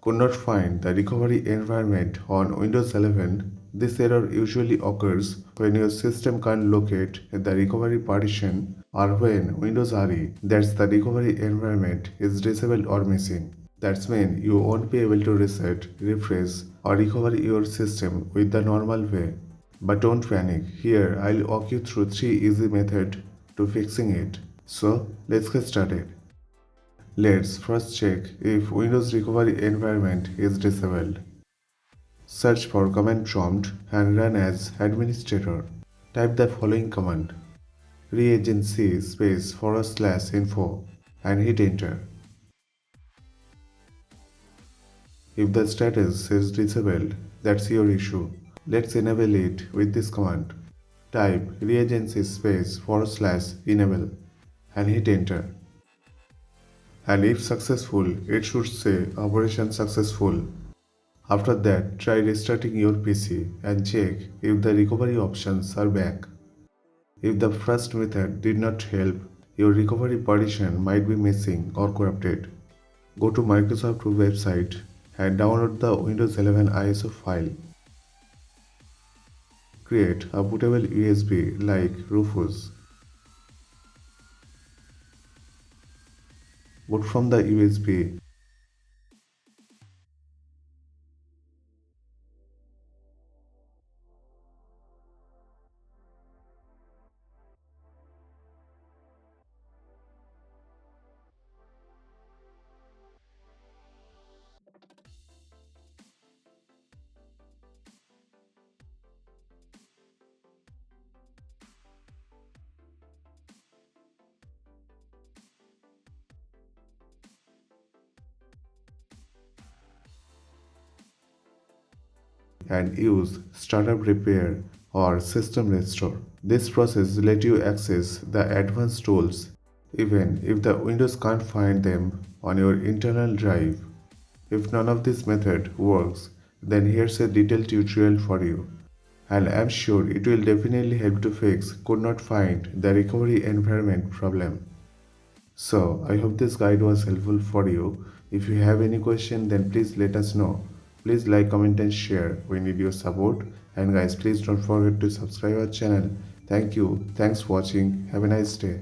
could not find the recovery environment on Windows 11. This error usually occurs when your system can't locate the recovery partition or when Windows RE, that's the recovery environment, is disabled or missing. That's mean you won't be able to reset, refresh, or recover your system with the normal way. But don't panic. Here I'll walk you through 3 easy methods to fixing it. So let's get started. Let's first check if Windows recovery environment is disabled. Search for command prompt and run as administrator. Type the following command: reagentc space / info and hit enter. If the status is disabled, that's your issue. Let's enable it with this command. Type reagentc space / enable and hit enter. And if successful, it should say operation successful. After that, try restarting your PC and check if the recovery options are back. If the first method did not help, your recovery partition might be missing or corrupted. Go to Microsoft website and download the Windows 11 ISO file. Create a bootable USB like Rufus. Boot from the USB. And use Startup Repair or System Restore. This process lets you access the advanced tools even if the Windows can't find them on your internal drive. If none of this method works, then here's a detailed tutorial for you. And I'm sure it will definitely help to fix could not find the recovery environment problem. So I hope this guide was helpful for you. If you have any question, then please let us know. Please like, comment and share. We need your support. And guys, please don't forget to subscribe our channel. Thank you. Thanks for watching. Have a nice day.